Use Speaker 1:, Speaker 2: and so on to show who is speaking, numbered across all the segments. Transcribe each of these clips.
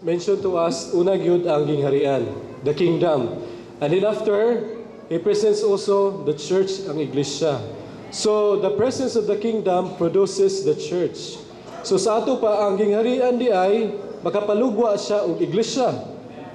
Speaker 1: mentioned to us, una gyud ang gingharian, the kingdom. And then after, he presents also the church, ang iglesia. So, the presence of the kingdom produces the church. So, sa ato pa, ang gingharian di ay, makapalugwa siya og iglesia.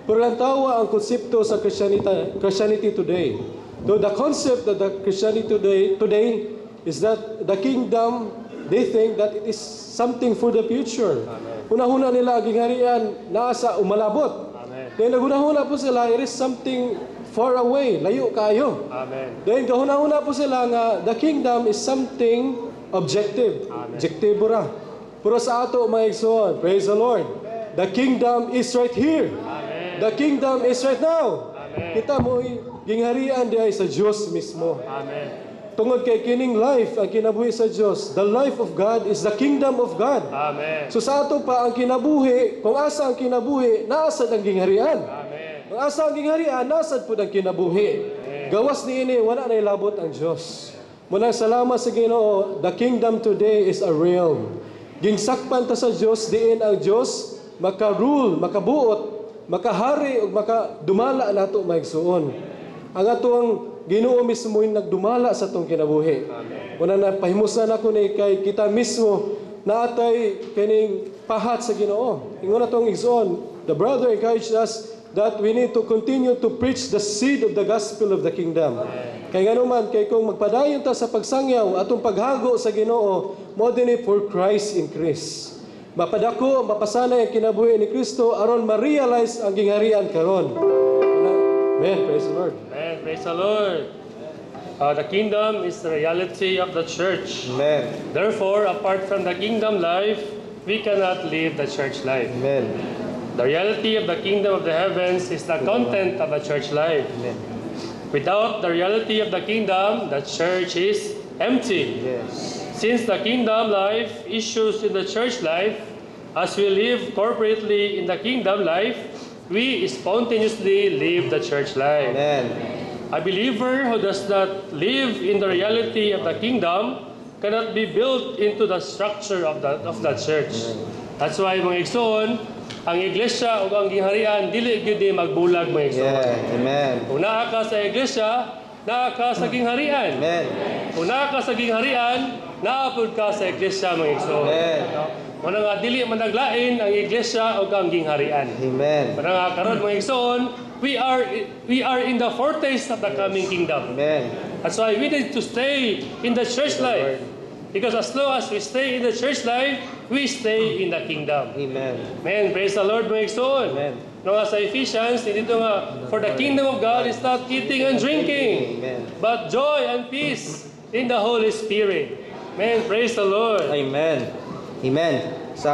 Speaker 1: Pero lang tawa ang konsepto sa Christianity today. Though the concept of the Christianity today is that the kingdom, they think that it is something for the future. Hunahuna nila ang gingharian nasa umalabot. Then naghunahuna po sila, it is something far away, layo kayo.
Speaker 2: Amen.
Speaker 1: Then kahuna-huna po sila nga the kingdom is something objective. Objektibo ra. Pero sa ato mga igsoon, praise the Lord. The kingdom is right here.
Speaker 2: Amen.
Speaker 1: The kingdom is right now.
Speaker 2: Amen.
Speaker 1: Kita mo gingharian di ay sa Diyos mismo.
Speaker 2: Amen.
Speaker 1: Tungod kay kining life ang kinabuhi sa Diyos. The life of God is the kingdom of God.
Speaker 2: Amen.
Speaker 1: So sa ato pa ang kinabuhi, kung asa ang kinabuhi, naasad ang gingharian.
Speaker 2: Amen.
Speaker 1: Kung asa ang gingharian, naasad po ang kinabuhi. Gawas ni ini, wala na ilabot ang Diyos. Munang salamat sa Ginoo, the kingdom today is a realm. Gingsakpan ta sa Diyos, diin ang Diyos, maka-rule, makabuot, makahari, o makadumala nato maigsuon. Ang atong Ginoo mismo yung nagdumala sa itong kinabuhi. Muna na pahimusan ako ni kay kita mismo na atay kining pahat sa Ginoo. Ingon na itong igsoon, the brother encouraged us that we need to continue to preach the seed of the gospel of the kingdom. Kay nga naman, kay kung magpadayon ta sa pagsangyaw, atong paghago sa Ginoo, mo din for Christ increase. Mapadako, mapasanay ang kinabuhi ni Kristo aron ma-realize ang gingharian karon. Amen. Praise the Lord.
Speaker 2: Amen. Praise the Lord. The kingdom is the reality of the church.
Speaker 3: Amen.
Speaker 2: Therefore, apart from the kingdom life, we cannot live the church life.
Speaker 3: Amen.
Speaker 2: The reality of the kingdom of the heavens is the content of the church life.
Speaker 3: Amen.
Speaker 2: Without the reality of the kingdom, the church is empty.
Speaker 3: Yes.
Speaker 2: Since the kingdom life issues in the church life, as we live corporately in the kingdom life, we spontaneously live the church life.
Speaker 3: Amen.
Speaker 2: A believer who does not live in the reality of the kingdom cannot be built into the structure of the church. That's why mga igsoon, ang iglesia o ang gingharian dili gyud ni magbulag mga igsoon.
Speaker 3: Yeah. Amen.
Speaker 2: Kung naa ka sa iglesia, naa ka sa gingharian.
Speaker 3: Amen.
Speaker 2: Kung naa ka sa gingharian, naapod ka sa iglesia mga igsoon.
Speaker 3: Amen.
Speaker 2: Muna nga dili man naglain ang iglesia o ang gingharian.
Speaker 3: Amen.
Speaker 2: Muna nga karon mga igsoon, we are in the foretaste of the coming kingdom.
Speaker 3: Amen.
Speaker 2: That's why we need to stay in the church life. Because as long as we stay in the church life, we stay in the kingdom.
Speaker 3: Amen.
Speaker 2: Amen. Praise the Lord mga igsoon.
Speaker 3: Amen.
Speaker 2: No, nga sa Ephesians, dito nga, for the kingdom of God is not eating and drinking,
Speaker 3: Amen.
Speaker 2: but joy and peace in the Holy Spirit. Amen. Praise the Lord.
Speaker 3: Amen. Amen. Sa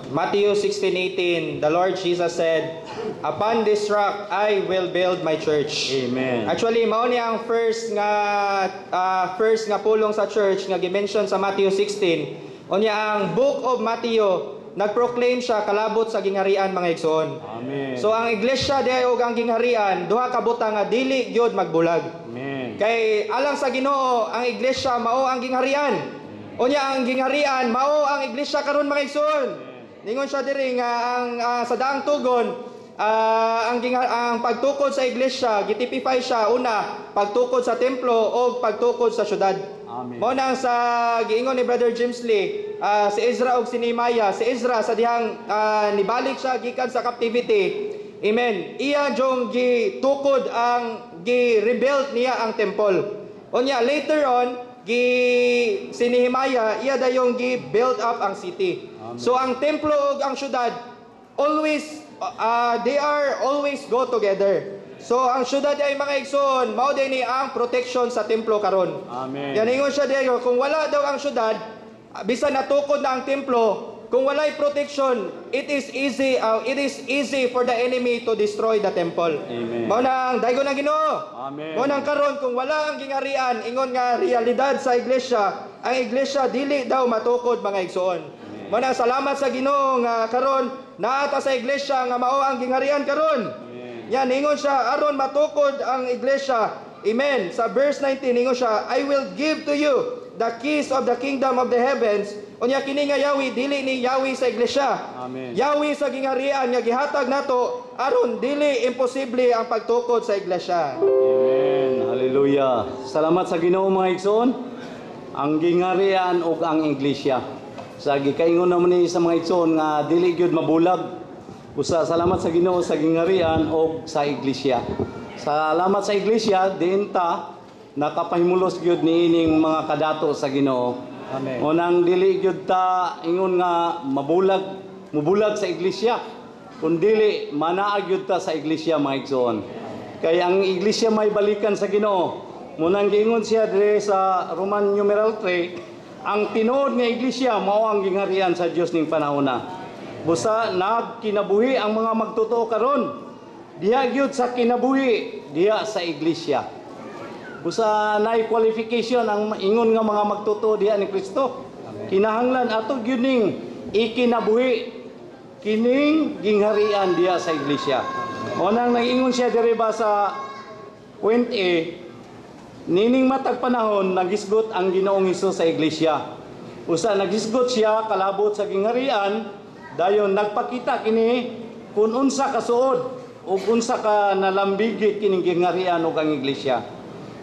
Speaker 3: Matthew 16:18, the Lord Jesus said, "Upon this rock I will build my church."
Speaker 4: Amen.
Speaker 3: Actually, mao ni ang first nga pulong sa church nga gi-mention sa Matthew 16. Unya ang book of Matthew nagproclaim siya kalabot sa gingharian mga igsoon.
Speaker 4: Amen.
Speaker 3: So ang iglesia di og ang gingharian duha ka butang nga dili gyud magbulag.
Speaker 4: Amen.
Speaker 3: Kay alang sa Ginoo ang iglesia mao ang gingharian. Unya ang gingharian mao ang iglesia karon mga igsoon. Ningon siya diri nga ang sa daang tugon ang pagtukod sa iglesia gitipify siya una pagtukod sa templo o pagtukod sa syudad.
Speaker 4: Amen.
Speaker 3: Mao nang sa giingon ni Brother James Lee si Ezra ug si Nehemiah. Si Ezra sa dihang nibalik siya gikan sa captivity. Amen. Iya jong gitukod ang gi-rebuild niya ang temple. Unya later on si Nehemiah iya dayong gi-build up ang city.
Speaker 4: Amen.
Speaker 3: So ang templo ug ang syudad always they are always go together. So ang syudad ay mga igsoon mao din ni ang protection sa templo karon.
Speaker 4: Amen.
Speaker 3: Yan ingon siya diyo kung wala daw ang syudad bisan natukod na ang templo kung walay protection it is easy for the enemy to destroy the temple.
Speaker 4: Amen.
Speaker 3: Mao nang daygon ang Ginoo.
Speaker 4: Amen.
Speaker 3: Mao nang karon kung wala ang gingharian ingon nga realidad sa iglesia ang iglesia dili daw matukod mga igsoon. Mao nang salamat sa Ginoo nga karon naata sa iglesia nga mao ang gingharian karon. Yan ingon siya aron matukod ang iglesia. Amen. Sa verse 19 ingon siya I will give to you the keys of the kingdom of the heavens Unya kini nga yawi dili ni yawi sa iglesia.
Speaker 4: Amen.
Speaker 3: Yawi sa gingharian nga gihatag nato aron dili imposible ang pagtukod sa iglesia.
Speaker 4: Amen. Hallelujah. Salamat sa Ginoo mga igsoon. Ang gingharian ug ang iglesia. Sa gikaingon naman ni sa mga igsoon nga dili gyud mabulag. Usa salamat sa Ginoo sa gingharian ug sa iglesia. Salamat sa iglesia diin ta nakapahimulos gyud niining mga kadato sa Ginoo.
Speaker 3: Amen.
Speaker 4: Unang dili gyud ta ingon nga mubulag sa iglesia. Kun dili manaa gyud ta sa iglesia mga igsoon. Kay ang iglesia may balikan sa Ginoo. Munang giingon siya dire sa Roman numeral 3, ang tinuod nga iglesia mao ang gingharian sa Dios ning panahona. Busa nagkinabuhi ang mga magtotoo karon. Diha gyud sa kinabuhi, diha sa iglesia. Busa naay qualification ang ingon nga mga magtotoo diha ni Kristo. Kinahanglan ato gyud ning ikinabuhi kining gingharian diha sa iglesia. Unang nag-ingon siya dire ba sa point A, nining matag panahon nagisgot ang Ginoong Hesus sa iglesia. Usa nagisgot siya kalabot sa gingharian, dayon nagpakita kini kung unsa kasuod o unsa ka nalambigit kining gingharian ug ang iglesia.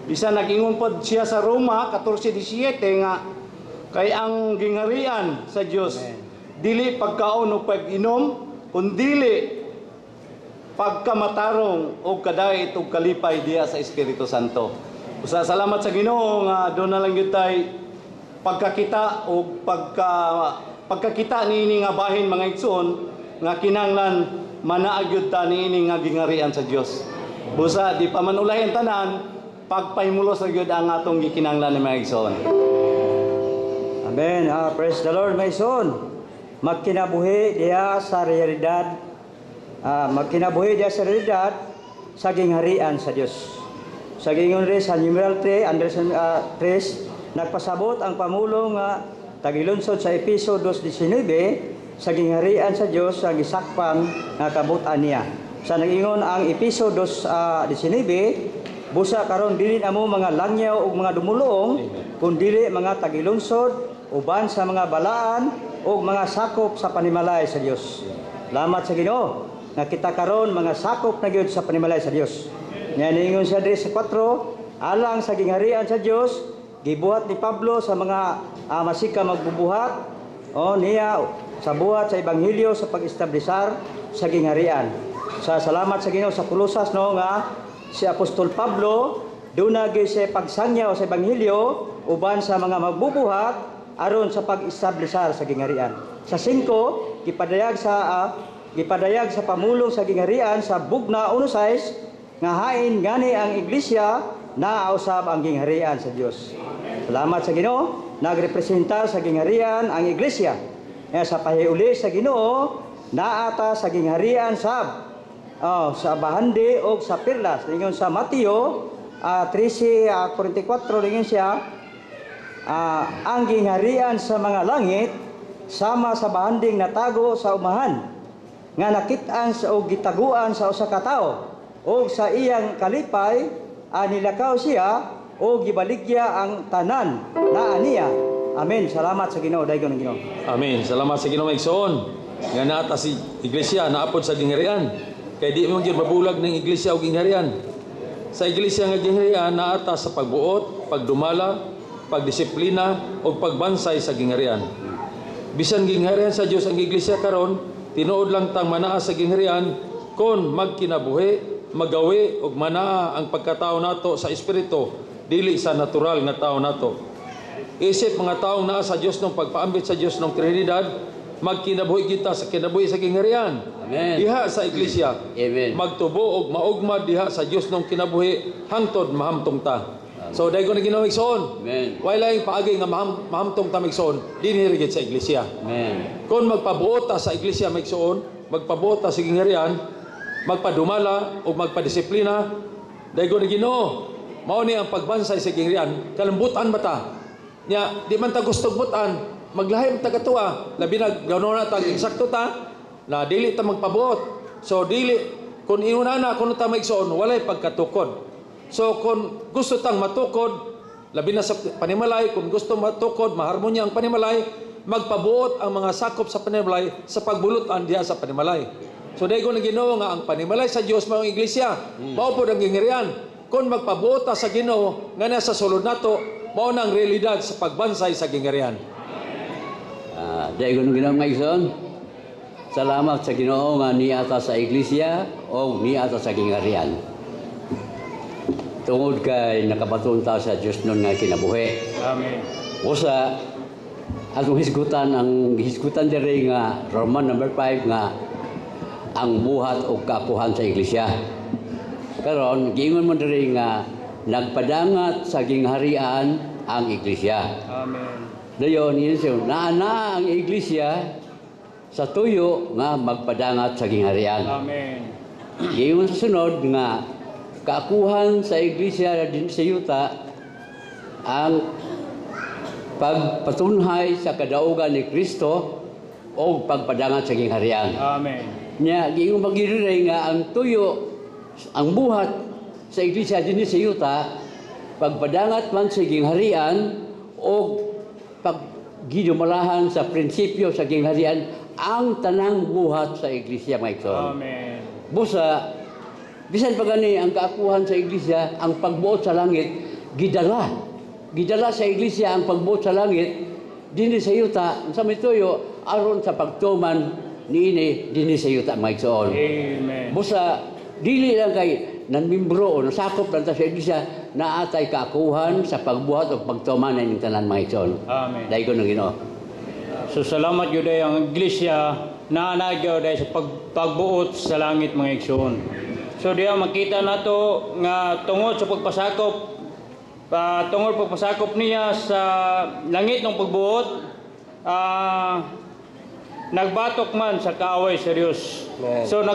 Speaker 4: Bisan nag-ingon pod siya sa Roma 14:17 nga kay ang gingharian sa Dios dili pagkaon o pag-inom kundi pagkamatarong o kadait o kalipay diha sa Espiritu Santo. Usa salamat sa Ginoo nga doon na lang gyud tay pagkakita o pagkakita niini nga bahin mga igsoon nga kinahanglan manaa gyud ta niini nga gingharian sa Dios. Busa di pa man ulahin tanan pagpahimulos na gyud ang atong gikinahanglan ni mga igsoon.
Speaker 5: Amen. Praise the Lord, my son. Magkinabuhi diha sa realidad. Magkinabuhi diha sa realidad sa gingharian sa Dios. Sa gingon rin sa numeral 3, Anderson 3, nagpasabot ang pamulo nga tagilunsod sa Episo 2:19 sa gingharian sa Dios ang gisakpan nga kabutan niya. Sa nag-ingon ang Episo 2:19, busa karon dili amo mga langyaw ug mga dumulong, kun dili mga tagilunsod uban sa mga balaan ug mga sakop sa panimalay sa Dios. Salamat sa Ginoo nga kita karon mga sakop na gyud sa panimalay sa Dios. Nya niingon siya diri sa 4, alang sa gingharian sa Dios, gibuhat ni Pablo sa mga masika magbubuhat niya sa buhat sa ebanghelyo sa pag-establisar sa gingharian. Sa salamat sa Ginoo sa Kolosas nga si Apostol Pablo duna gyud siya pagsangyaw sa ebanghelyo uban sa mga magbubuhat aron sa pag-establisar sa gingharian. Sa 5 gipadayag sa pamulong sa gingharian sa bugna 1:6 nga hain gani ang iglesia naausab ang gingharian sa Dios. Salamat sa Ginoo, nagrepresentar sa gingharian ang iglesia. Sa pahiuli sa Ginoo naata sa gingharian sa bahandi o sa perlas. Ingon sa Mateo 13:44 ingon siya, ang gingharian sa mga langit sama sa bahanding natago sa umahan nga nakit-an sa og gitaguan sa usa ka tawo o sa iyang kalipay nilakaw siya o gibaligya ang tanan na aniya. Amen. Salamat sa Ginoo, daygon ang Ginoo.
Speaker 6: Amen. Salamat sa Ginoo igsoon. Nga naata si iglesia naapod sa gingharian. Kay di mo gyud mabulag ng iglesia o gingharian. Sa iglesia nga gingharian naata sa pagbuot, pagdumala, pagdisiplina o pagbansay sa gingharian. Bisan gingharian sa Dios ang iglesia karon, tinuod lang tang manaa sa gingharian kon magkinabuhi, magawi ug manaa ang pagkatao nato sa espiritu dili sa natural nga tao nato. Isip mga taong naa sa Dios nung pagpaambit sa Dios ng Trinidad, magkinabuhi kita sa kinabuhi sa gingharian.
Speaker 7: Amen.
Speaker 6: Diha sa iglesia.
Speaker 7: Amen.
Speaker 6: Magtubo og maugmad diha sa Dios nung kinabuhi hangtod mahamtong ta. So daygo na Ginoo igsoon.
Speaker 7: Amen.
Speaker 6: Wala yung paagi nga mahamtong ta igsoon dinhi sa iglesia.
Speaker 7: Amen.
Speaker 6: Kung magpabuot ta sa iglesia igsoon, magpabuot ta sa gingharian, magpadumala o magpadisiplina, daygo na Ginoo. Mao ni ang pagbansay sa gingharian, kalambutan ba ta? Nya di man ta gustong butan, maglahim ta katuwa, labi na gawon na ta eksakto ta na dili ta magpabuot. So dili kun inuna kun ta maigsoon walay pagkatukod. So kung gusto tang matukod, labi na sa panimalay, kung gusto matukod, maharmonya ang panimalay, magpabuot ang mga sakop sa panimalay sa pagbulutan diha sa panimalay. So dahil ko na Ginoo nga ang panimalay sa Dios mao ang iglesia, mao pod ang gingharian. Kung magpabuot ta sa Ginoo nga nasa sulod nato, mao na ang realidad sa pagbansay sa gingharian.
Speaker 7: Dahil ko mga igsoon, salamat sa Ginoo nga niata sa iglesia o niata sa gingharian. Tungod kay nakabaton ta sa Dios nun nga kinabuhi.
Speaker 2: Amen.
Speaker 7: Usa, atong hisgutan diri nga Roman number 5 nga ang buhat o kakuhan sa iglesia. Karon giingon mo diri nga nagpadangat sa gingharian ang iglesia.
Speaker 2: Amen.
Speaker 7: Dayon yun siya, naana ang iglesia sa tuyo nga magpadangat sa gingharian.
Speaker 2: Amen.
Speaker 7: Giingon sa sunod nga kakuhan sa iglesia din sa yuta ang pagpatunhay sa kadaugan ni Kristo o pagpadangat sa gingharian.
Speaker 2: Amen.
Speaker 7: Nya giingon magiriray nga ang tuyo, ang buhat sa iglesia din sa yuta pagpadangat man sa gingharian o paggidumalahan sa prinsipyo sa gingharian ang tanang buhat sa iglesia mga igsoon.
Speaker 2: Amen.
Speaker 7: Busa, bisan pa gani ang kaakuhan sa iglesia, ang pagbuot sa langit, gidala. Gidala sa iglesia ang pagbuot sa langit, dinhi sa yuta, sa may tuyo, aron sa pagtuman niini dinhi sa yuta mga igsoon.
Speaker 2: Amen.
Speaker 7: Busa, dili lang kay nanmimbro o nasakop lang ta sa iglesia na atay kaakuhan sa pagbuhat o pagtuman ng tanan mga igsoon.
Speaker 2: Amen.
Speaker 7: Dahil ko ng Ginoo.
Speaker 8: So salamat yun ay ang iglesia na nagyo dahil sa pagbuot sa langit mga igsoon. So diya makita nato nga tungod sa pagpasakop niya sa langit ng pagbuot, nagbatok man sa kaaway sa Diyos. So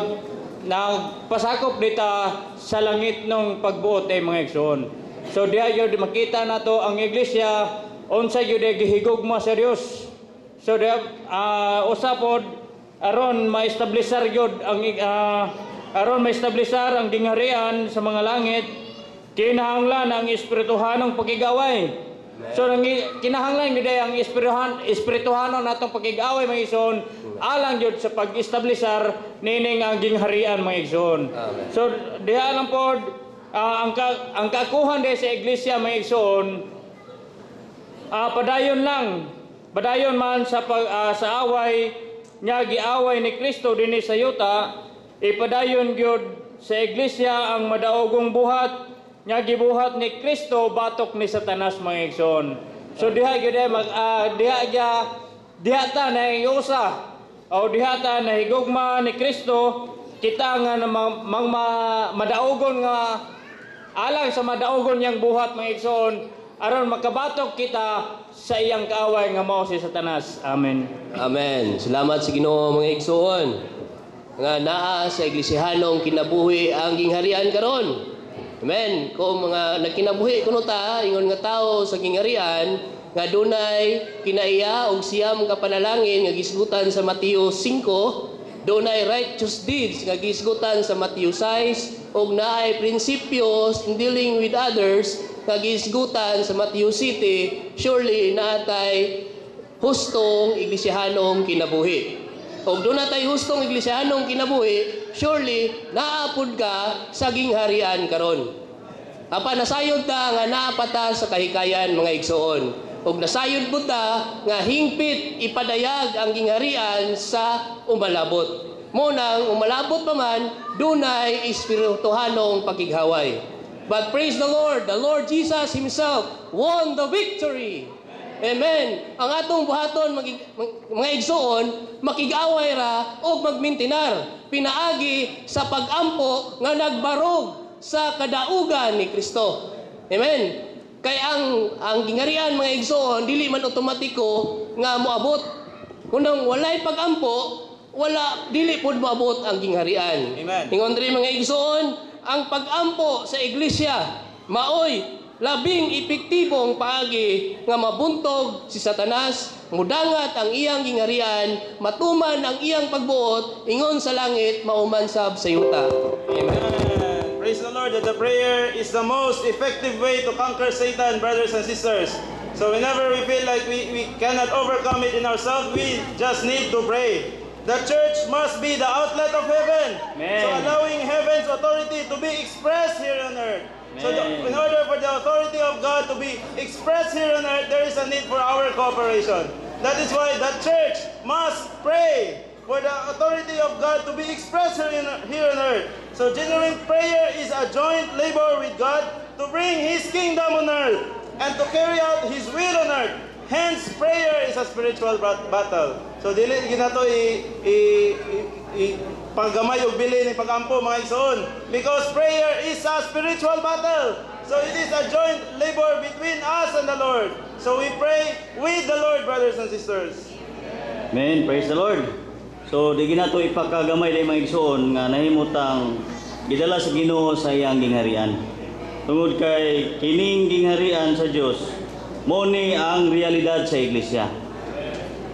Speaker 8: nagpasakop dita sa langit ng pagbuot ay mga igsoon. So diya yun makita nato ang iglesia unsa yun ay gihigugma sa Diyos. So usapod aron ma-establisar yun ang ma-establisar ang gingharian sa mga langit, kinahanglan ang espirituhanong pagigaway. So kinahanglan gid ang espirituhanon natong pagigaway mga igsoon alang jud sa pag-establisar nining ang gingharian mga igsoon. So diha lang pod ang kakuhan sa iglesia mga igsoon padayon man sa away nya giaway ni Kristo dinhi sa yuta, ipadayon gyud sa iglesia ang madaogong buhat nya gibuhat ni Kristo batok ni Satanas mga igsoon. So diha gyud diha ta na iusa o diha ta na higugma ni Kristo kita nga madaogon nga alang sa madaogon yang buhat mga igsoon aron makabatok kita sa iyang kaaway nga mao si Satanas. Amen.
Speaker 9: Amen. Salamat sa Ginoo mga igsoon. Nga naa sa iglesihanong kinabuhi ang gingharian karon. Amen. Kung mga nagkinabuhi kuno ta ingon nga tawo sa gingharian nga dunay kinaiya og siyam ka panalangin nga gisgutan sa Mateo 5, dunay righteous deeds nga gisgutan sa Mateo 6 ug naay prinsipyos in dealing with others nga gisgutan sa Mateo City, surely natay hustong iglesihanong kinabuhi. Kung doon natay hustong iglesihanong kinabuhi, surely naapod ka sa gingharian karon. Apa nasayod ta nga naapata sa kahikayan mga igsoon. Kung nasayod po ta nga hingpit ipadayag ang gingharian sa umalabot. Munang umalabot pa man, dunay espirituhanong pakighaway. But praise the Lord Jesus Himself won the victory. Amen. Ang atong buhaton mga igsoon makig-away ra o magmintinar pinaagi sa pag-ampo nga nagbarog sa kadaugan ni Kristo. Amen. Kay ang gingharian mga igsoon dili man otomatiko nga moabot. Kung walay pag-ampo, dili pud moabot ang gingharian.
Speaker 3: Amen.
Speaker 9: Ingon diri mga igsoon, ang pag-ampo sa iglesia maoy labing epektibong paagi nga mabuntog si Satanas, mudangat ang iyang gingharian, matuman ang iyang pagbuot, ingon sa langit, maumansab sa yuta.
Speaker 3: Amen. Praise the Lord that the prayer is the most effective way to conquer Satan, brothers and sisters.
Speaker 10: So whenever we feel like we cannot overcome it in ourselves, we just need to pray. The church must be the outlet of heaven.
Speaker 8: Amen.
Speaker 10: So allowing heaven's authority to be expressed here on earth. So
Speaker 8: Amen.
Speaker 10: in order for the authority of God to be expressed here on earth, there is a need for our cooperation. That is why the church must pray for the authority of God to be expressed here on earth. So genuine prayer is a joint labor with God to bring His kingdom on earth and to carry out His will on earth. Hence, prayer is a spiritual battle. So dili ginato paggamay og bili ni pagampo mga igsoon, because prayer is a spiritual battle. So it is a joint labor between us and the Lord. So we pray with the Lord, brothers and sisters.
Speaker 4: Amen. Praise the Lord. So di ginato ipakagamay day mga igsoon nga nahimutang gidala sa Ginoo sa iyang gingharian. Tungod kay kining gingharian sa Dios mo ni ang realidad sa iglesia.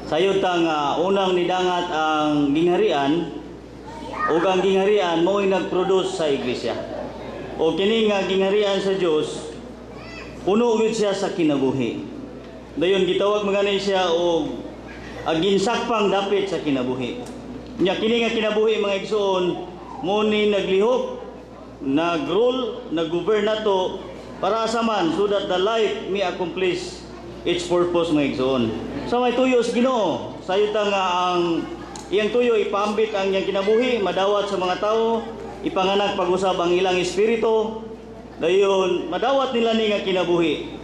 Speaker 4: Sayod ta nga unang nidangat ang gingharian ug ang gingharian mo'y nag-produce sa iglesia. O kini nga gingharian sa Dios puno gyud siya sa kinabuhi. Dayon gitawag magani siya og ginsakpang dapit sa kinabuhi. Nya kini nga kinabuhi mga igsoon mo ni naglihok, nag-rule, nag-govern nato para sa man so that the life may accomplish its purpose mga igsoon. So may tuyo sa Ginoo, sayod ta nga ang iyang tuyo ipaambit ang iyang kinabuhi, madawat sa mga tao, ipanganak pag-usab ang ilang espiritu, dayon madawat nila ni nga kinabuhi.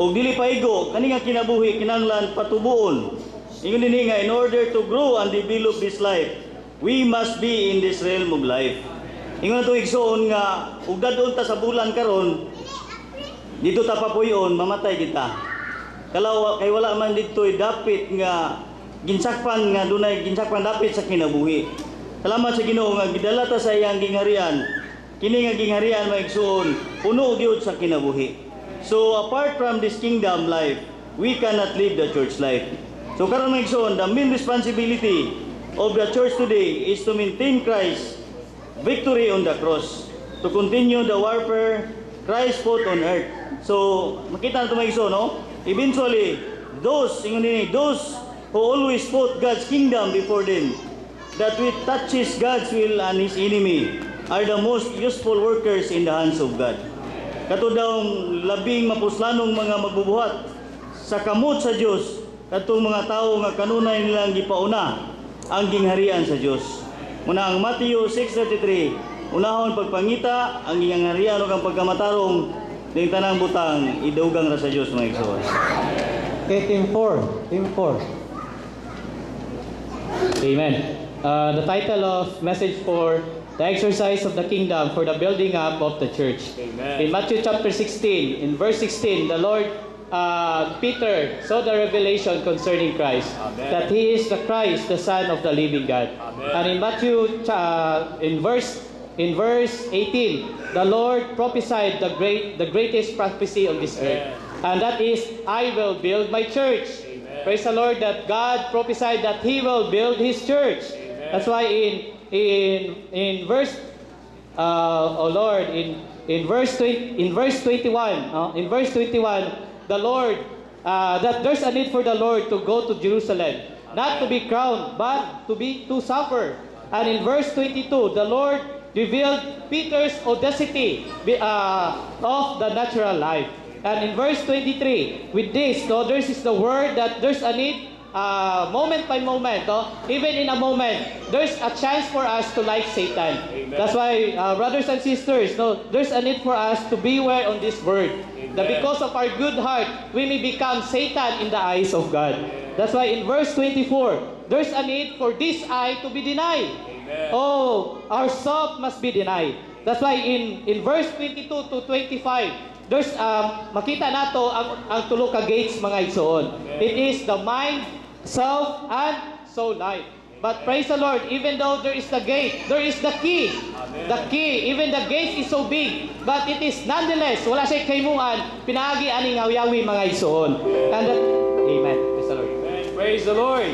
Speaker 4: Og dili paigo kani nga kinabuhi kinahanglan patubuon. Ingon dinhi nga in order to grow and develop this life, we must be in this realm of life. Ingon na to igsoon nga ug dadon ta sa bulan karon, dito ta papuyon mamatay kita. Kalaw kay wala man dito'y dapit nga ginsakpan nga dunay ginsakpan dapit sa kinabuhi. Salamat sa Ginoo nga gidala ta sa iyang gingharian. Kini nga gingharian maigsuon puno gyud sa kinabuhi. So apart from this kingdom life, we cannot live the church life. So karon maigsuon, the main responsibility of the church today is to maintain Christ's victory on the cross, to continue the warfare Christ fought on earth. So makita nato maigsuon, no? Eventually, those who always fought God's kingdom before them, that which touches God's will and His enemy, are the most useful workers in the hands of God. Kato daw labing mapuslanong mga magbubuhat sa kamot sa Dios, katong mga tao nga kanunay nilang gipauna ang gingharian sa Dios. Muna ang Matthew 6:33, unahon pagpangita ang gingharian ug ang pagkamatarong ning tanang butang idugang ra sa Dios mga igsoon.
Speaker 8: Okay, team 4. Amen. The title of message for the exercise of the kingdom for the building up of the church.
Speaker 2: Amen.
Speaker 8: In Matthew chapter 16, in verse 16, the Lord Peter saw the revelation concerning Christ,
Speaker 2: Amen.
Speaker 8: that He is the Christ, the Son of the living God.
Speaker 2: Amen.
Speaker 8: And in Matthew, in verse 18, the Lord prophesied the greatest prophecy on this earth, and that is, I will build my church.
Speaker 2: Amen.
Speaker 8: Praise the Lord that God prophesied that He will build His church.
Speaker 2: Amen.
Speaker 8: That's why in verse in verse 21, the Lord that there's a need for the Lord to go to Jerusalem, not to be crowned, but to suffer. And in verse 22, the Lord revealed Peter's audacity of the natural life. And in verse 23, with this, so this is the word that there's a need, moment by moment, even in a moment, there's a chance for us to like Satan.
Speaker 2: Amen.
Speaker 8: That's why, brothers and sisters, there's a need for us to beware on this word. That because of our good heart, we may become Satan in the eyes of God. That's why in verse 24, there's a need for this eye to be denied.
Speaker 2: Amen.
Speaker 8: Oh, our self must be denied. That's why in verse 22 to 25, there's makita nato ang tulo ka gates mga igsoon. It is the mind, self, and soul life. But praise the Lord, even though there is the gate, there is the key.
Speaker 2: Amen.
Speaker 8: The key, even the gate is so big, but it is nonetheless, wala siya kaymuan, pinaagi aning yawi mga igsoon. And that, amen. Praise the Lord.
Speaker 2: Amen. Praise the Lord.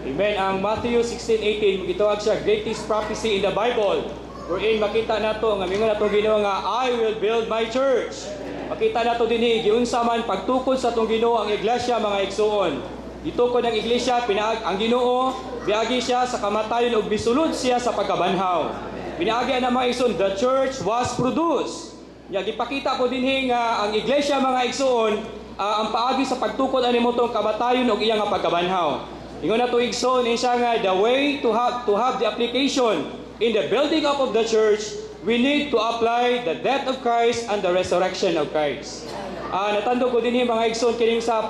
Speaker 2: Amen. Ang Matthew 16:18 gitawag siya greatest prophecy in the Bible. Wherein makita nato nga mingon nato Ginoo nga I will build my church.
Speaker 8: makita nato dinhi giunsa man pagtukod sa atong Ginoo ang iglesia mga igsoon. Gitukod ang iglesia ang Ginoo biagi siya sa kamatayon ug bisulod siya sa pagkabanhaw. Pinaagi na mga igsoon, the church was produced. Ya gipakita ko dinhi nga ang iglesia mga igsoon ang paagi sa pagtukod ani mo tong kamatayon ug iyang pagkabanhaw. Ingon nato igsoon insya nga the way to have the application in the building up of the church, we need to apply the death of Christ and the resurrection of Christ. Natandog ko din mga igsoon kining sa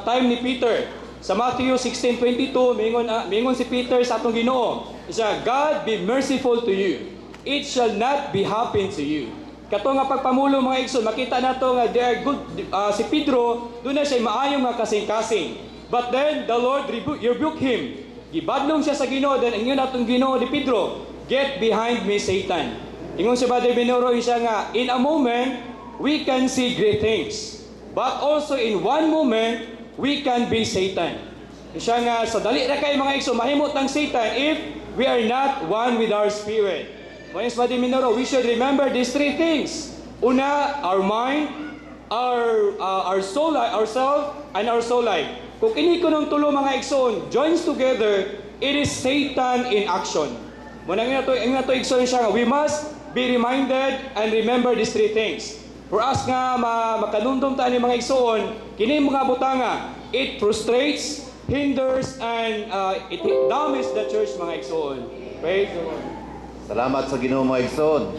Speaker 8: time ni Peter. Sa Matthew 16:22 mingon si Peter sa atong Ginoo, siya, God be merciful to you. It shall not be happen to you. Kato nga pagpamulo mga igsoon, makita nato nga they are good. Si Pedro doon na siya maayong nga kasing-kasing. But then the Lord rebuked him. Gibadlong siya sa Ginoo, then ingon atong Ginoo ni Pedro, get behind me, Satan. Ingon si Brother Binoro siya nga, in a moment, we can see great things. But also in one moment, we can be Satan. Siya nga, sa dali na kayo mga igsoon, mahimot ng Satan if we are not one with our spirit. Mga Brother Binoro, we should remember these three things. Una, our mind, our soul, ourself, and our soul life. Kung kini ko ng tulo mga igsoon joins together, it is Satan in action. Muna nga to igsoon siya nga, we must be reminded and remember these three things. For us nga makanundom ta ni mga igsoon, kini mga butanga, it frustrates, hinders, and it damages the church mga igsoon. Praise the Lord.
Speaker 11: Salamat sa Ginoo mga igsoon.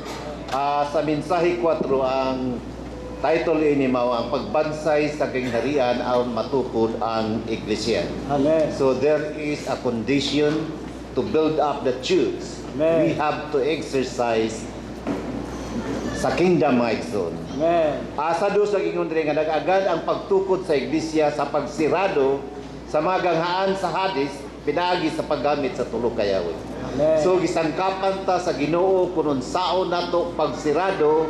Speaker 11: Sa mensahe 4 ang title ini mao ang pagbansay sa kingharian aron matukod ang iglesia.
Speaker 5: Amen.
Speaker 11: So there is a condition to build up the church.
Speaker 5: Amen.
Speaker 11: We have to exercise sa kingdom mga igsoon.
Speaker 5: Amen.
Speaker 11: Asa dos nagingon diri nga nag-agad ang pagtukod sa iglesia sa pagsirado sa mga ganghaan sa hadis pinaagi sa paggamit sa tulo ka Yahweh.
Speaker 5: Amen.
Speaker 11: So gisangkapan ta sa Ginoo kunon saon nato pagsirado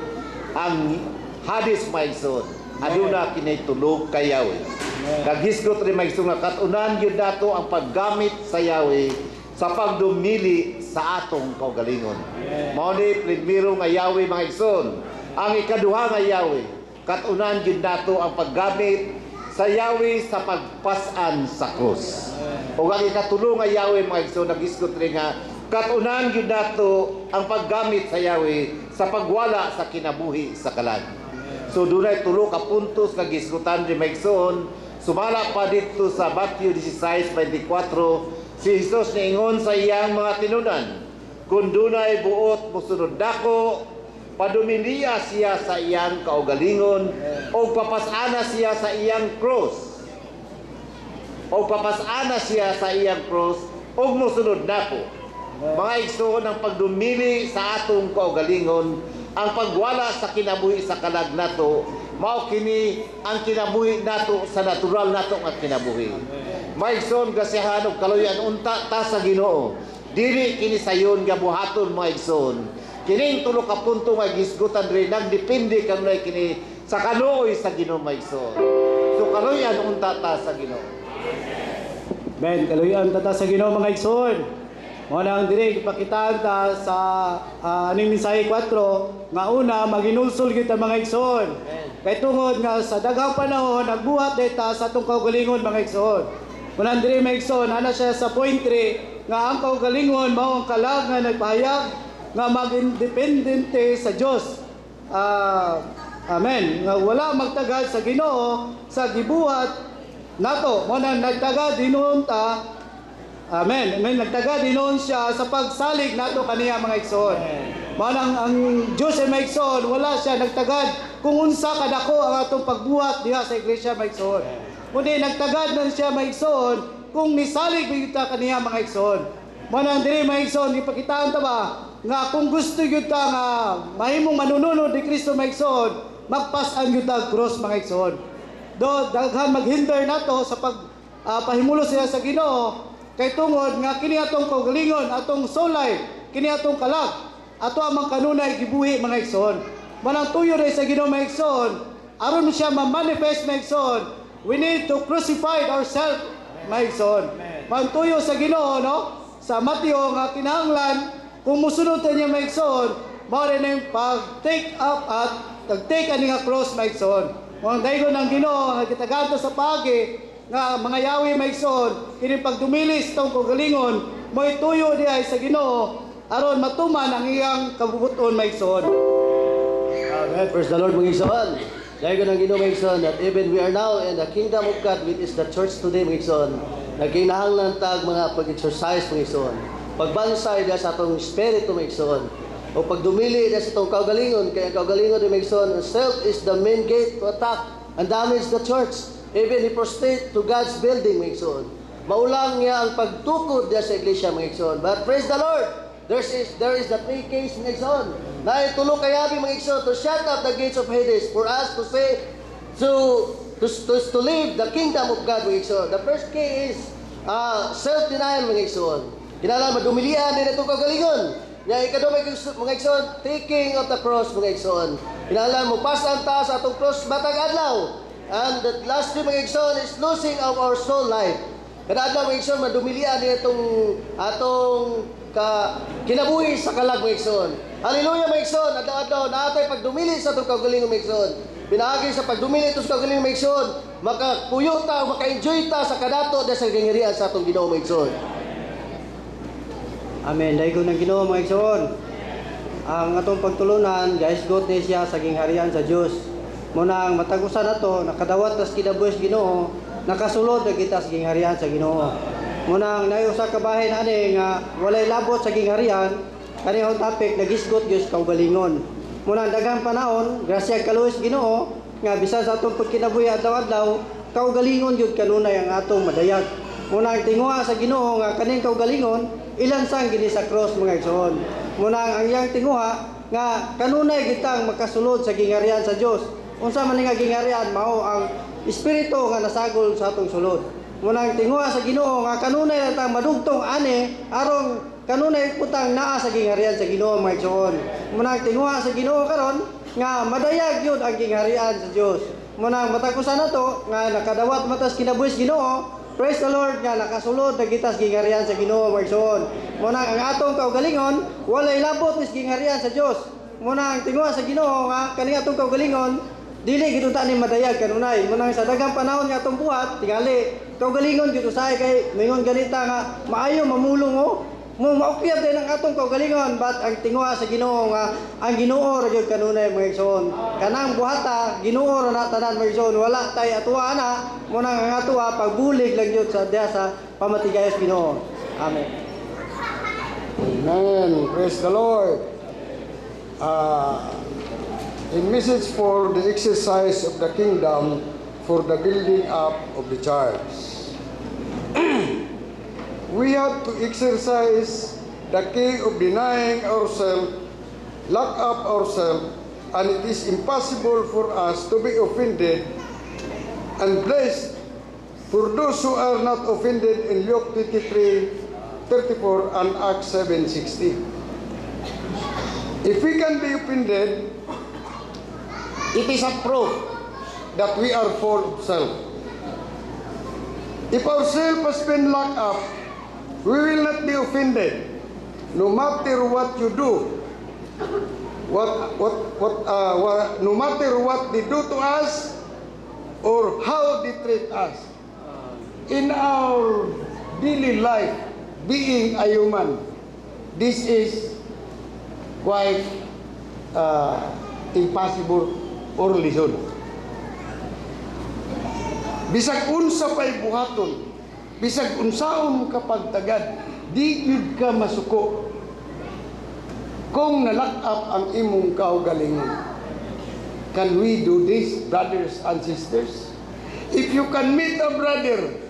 Speaker 11: ang hadis maigsoon. Aduna kini tulo ka Yahweh. Naghisgot rin maigsoon nga katunan gyud nato ang paggamit sa Yahweh sa pagdumili sa atong kaugalingon. Mao ni primero nga Yahweh mga igsoon. Ang ikaduha nga Yahweh, katunan gyud nato ang paggamit sa Yahweh sa pagpasan sa krus. O ang ikatulo nga Yahweh mga igsoon, naghisgot rin nga katunan gyud nato ang paggamit sa Yahweh sa pagwala sa kinabuhi sa kalag. So dunay tulo ka puntos nga gisgutan rin mga igsoon. Sumala pa dito sa Matthew 16:24, si Jesus niingon sa iyang mga tinunan, kung dunay buot mosunod nako, padumiliya siya sa iyang kaugalingon o papasana siya sa iyang cross. O papasana siya sa iyang cross o mosunod nako. Mga igsoon, ang pagdumili sa atong kaugalingon, ang pagwala sa kinabuhi sa kalag nato, mao kini ang kinabuhi nato sa natural nato nga kinabuhi. Maigsoon gasihan og kaluyan unta ta sa Ginoo. Dili kini sayon nga buhaton mga igsoon. Kining tulo ka punto nga gisgutan rin nagdepende kanunay kini sa kaluoy sa Ginoo mga igsoon. So kaluyan unta ta sa Ginoo.
Speaker 5: Ben, kaluyan ta sa Ginoo mga igsoon. Mao nang diri ipakitaan ta sa aning mensahe 4 nga una maginulsol gyud ta mga igsoon. Kay tungod nga sa daghang panahon nagbuhat data sa atong kaugalingon mga igsoon. Muna diri mga igsoon ana siya sa point 3 nga ang kaugalingon mao ang kalag nga nagpahayag nga magindependente sa Dios. Amen. Nga wala magtagad sa Ginoo sa gibuhat nato. Mao nang nagtagad dinuon ta. Amen. Amen. Nagtagad dinuon siya sa pagsalig nato kaniya mga igsoon. Mao nang ang Dios ay mga igsoon, wala siya nagtagad kung unsa kadako ang atong pagbuhat diha sa iglesia mga igsoon. Kundi nagtagad man siya mga igsoon kung misalig gyud ta kaniya mga igsoon. Mao nang diri mga igsoon gipakitaan ta ba nga kung gusto gyud ta nga mahimong manununod ni Kristo mga igsoon, magpas-an gyud ta cross mga igsoon. Do daghan maghinder nato sa pag pahimulos siya sa Ginoo. Kay tungod nga kini atong kaugalingon, atong soul life, kini atong kalag, ato ang kanunay gibuhi mga igsoon. Manang tuyo rin sa Ginoo mga igsoon, aron siya ma-manifest mga igsoon, we need to crucify ourselves mga igsoon. Man tuyo sa Ginoo no, sa Mateo nga kinahanglan kung musunod ta niya mga igsoon, mao rin ang pag take up at
Speaker 4: nag-take ani nga cross maigsoon. Mo daygon ang Ginoo nga gitagadto sa pagi nga mga yawi maigsoon kini pagdumilis tong kagalingon mo'y tuyo diay sa Ginoo aron matuman ang iyang kabubuton maigsoon.
Speaker 12: Amen. Praise the Lord, mga igsoon. Dahil ko ng Ginoo, mga igsoon, that even we are now in the kingdom of God, which is the church today, mga igsoon. Nagkinahanglan tag mga pag-exercise, mga igsoon. Pagbansay dahil sa atong spirito, mga igsoon. O pagdumili dahil sa itong kaugalingon, kaya kaugalingon, mga igsoon, self is the main gate to attack and damage the church. Even he prostrate to God's building, mga igsoon. Maulang niya ang pagtukod dahil sa iglesia, mga igsoon. But praise the Lord! There is the three case, mga igsoon. Na itulo kayabi, mga igsoon, to shut up the gates of Hades for us to say, to live the kingdom of God, mga igsoon. The first case is self-denial, mga igsoon. Kinala, madumilian din itong kagalingon. Nga ikado, mga igsoon, taking of the cross, mga igsoon. Kinala, mupasan ta sa atong cross batag adlaw. And the last thing, mga igsoon, is losing of our soul life. Kada adlaw, mga igsoon, madumilian din itong atong kinabuhi sa kalag, mga igsoon. Hallelujah, mga igsoon. Adlaw-adlaw naatay pagdumili sa itong kaugalingon, mga igsoon. Pinaagi sa pagdumili ito sa kaugalingon, mga igsoon. Makapuyo ta, maka-enjoy ta sa kadato dahil sa gangirian sa itong Ginoo, mga igsoon.
Speaker 5: Amen. Dahil ko ng Ginoo, mga igsoon. Ang atong pagtulunan, guys, got ni siya sa gingharian sa Diyos. Muna ang matagusan na to, nakadawat tas kinabuhis Ginoo, nakasulod na kita sa gingharian sa Ginoo. Muna ang naiusa ka bahin ani nga walay labot sa gingharian, kanihong topic nagisgot Diyos kaugalingon. Muna ang daghang panahon, grasya kaluhis Ginoo, nga bisan sa atong pagkinabuhi adlaw-adlaw, kaugalingon jud kanunay ang atong madayag. Muna ang tinguha sa Ginoo nga kaning kaugalingon, ilan sang gini sa cross, mga igsoon. Muna ang iyang tinguha nga kanunay kitang makasulod sa gingharian sa Dios. Unsa man nga gingharian mao ang espiritu nga nasagol sa atong sulod. Muna ang tinguha sa Ginoo nga kanunay lang tang madugtong ani aron kanunay putang naa sa gingharian sa Ginoo, mga igsoon. Muna ang tinguha sa Ginoo karon nga madayag yun ang gingharian sa Dios. Muna ang matakusan nato nga nakadawat matas kinabuhis Ginoo. Praise the Lord nga nakasulod na kita sa gingharian sa Ginoo, mga igsoon. Muna ang atong kaugalingon walay labot is gingharian sa Dios. Muna ang tinguha sa Ginoo nga kani atong kaugalingon dili gid ta ni madayag kanunay. Muna sa daghang panahon nga atong buhat tingali kaugalingon gid usay kay mingon ganita nga maayo mamulong mo maukyab din ang atong kaugalingon, but ang tinguha sa Ginoo nga ang Ginoo ra gyud kanunay, mga igsoon. Kanang buhata Ginoo ra na tanan, mga igsoon. Wala tay atuwa na muna ang atuwa pagbulig lang gyud sa diha sa pamatigayos Ginoo. Amen.
Speaker 13: Amen. Praise the Lord. A message for the exercise of the kingdom for the building up of the church. We have to exercise the key of denying ourselves, lock up ourselves, and it is impossible for us to be offended and blessed for those who are not offended in Luke 23:34 and Acts 7:16. If we can be offended, it is a proof that we are full of self. If our self has been locked up, we will not be offended, no matter what you do, no matter what they do to us, or how they treat us. In our daily life, being a human, this is quite impossible or lison. Bisag unsa pay buhaton, bisag unsaon ka pagtagad, di gyud ka masuko kung nalock up ang imong kaugalingon. Can we do this, brothers and sisters? If you can meet a brother,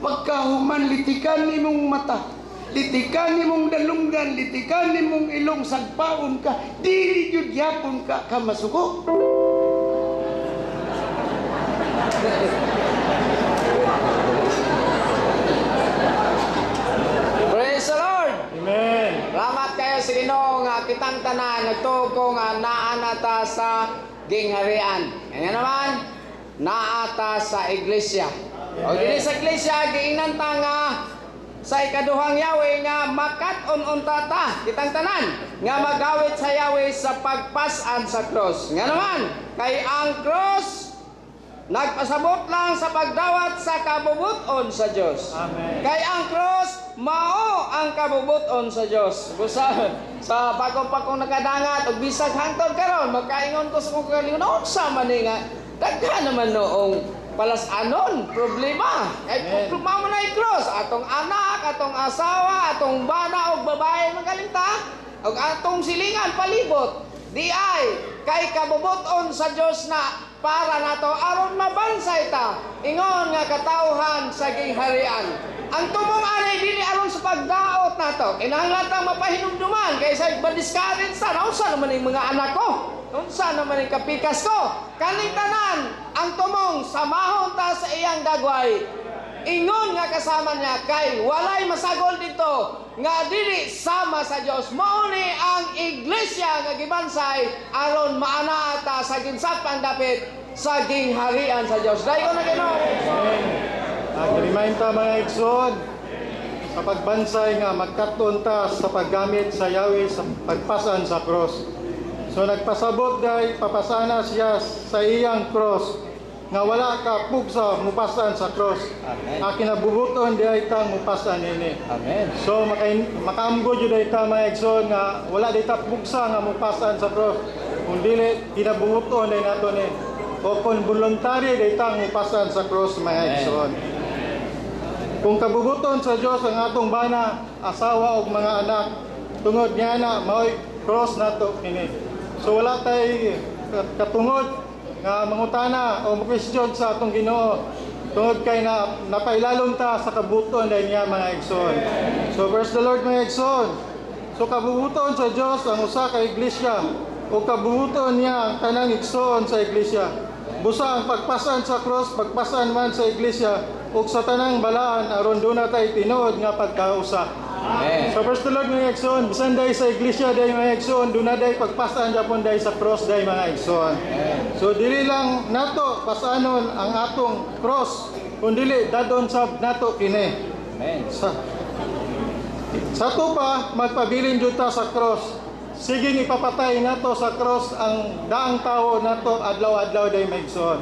Speaker 13: pagkahuman litikan imong mata, litikan imong dalunggan, litikan imong ilong, sagpaon ka, dili gyud yapon ka masuko.
Speaker 3: Praise the Lord! Amen! Salamat kayo sa Ginoo nga kitang tanan nagtuko nga naa nata sa gingharian. Kanya naman, naata sa iglesia. O dili sa iglesia, giingnan ta nga sa ikaduhang Yahweh nga makat-on unta ta kitang tanan nga magawit sa Yahweh sa pagpasan sa cross. Nga naman kay ang cross nagpasabot lang sa pagdawat sa kabubuton sa Dios.
Speaker 10: Amen.
Speaker 3: Kay ang cross mao ang kabubuton sa Dios. Sa bago pa kong nakadangat ug bisag hangtod karon magkaingon ko sa kong kalingon unsa man ni nga daghan naman noong palasanon, problema. Ay problema mo na cross. Atong anak, atong asawa, atong bana o babae magalinta, o atong silingan palibot. Di ay, kay kabubuton sa Diyos na para nato aron mabansay ta. Ingon nga katawhan sa gingharian. Ang tumong anay dili aron sa pagdaot nato. Kinahanglan tang mapahinumduman kaysa ma-discourage sa unsa naman ang mga anak ko. Unsa naman ang kapikas ko? Kaning tanan ang tumong samahon ta sa iyang dagway. Ingon nga kasama niya kay walay masagol dito nga dili sama sa Dios. Mao ni ang iglesia nga gibansay aron maanaa ta sa ginsakpang dapit sa gingharian sa Dios. Dayon na Ginoo.
Speaker 1: Nag-remind ta mga igsoon sa pagbansay nga magkaton ta sa paggamit sa Yahweh sa pagpasan sa cross. So nagpasabot day papasana siya sa iyang cross nga wala ka pugsa mupasan sa cross. Akin nabubuton day ta mupasan ini.
Speaker 3: Amen.
Speaker 1: So makaamgo jud day ta mga igsoon nga wala day ta pugsa nga mupasan sa cross. Kung dili kinabubuton day nato ni o kung voluntary day ta mupasan sa cross mga igsoon. Kung kabubuton sa Dios ang atong bana, asawa ug mga anak, tungod niya na mao'y cross nato kini. So wala tay katungod nga mangutana o mag-question sa atong Ginoo tungod kay na napailalom ta sa kabuton dahil niya mga igsoon. So praise the Lord mga igsoon. So kabubuton sa Dios ang usa ka iglesia o kabubuton niya ang tanang igsoon sa iglesia. Busa ang pagpasan sa cross, pagpasan man sa iglesia ug sa tanang balaan aron doon na tay tinuod nga pagkausa. So first the Lord mga igsoon, bisan day sa iglesia day mga igsoon, doon na day pagpasan japon day sa cross day mga igsoon. So dili lang nato pasanon ang atong cross, kundi dadon sab nato kini. Sa to pa magpabilin jud ta sa cross. Sige ipapatay nato sa cross ang daang tawo nato adlaw-adlaw day mga igsoon.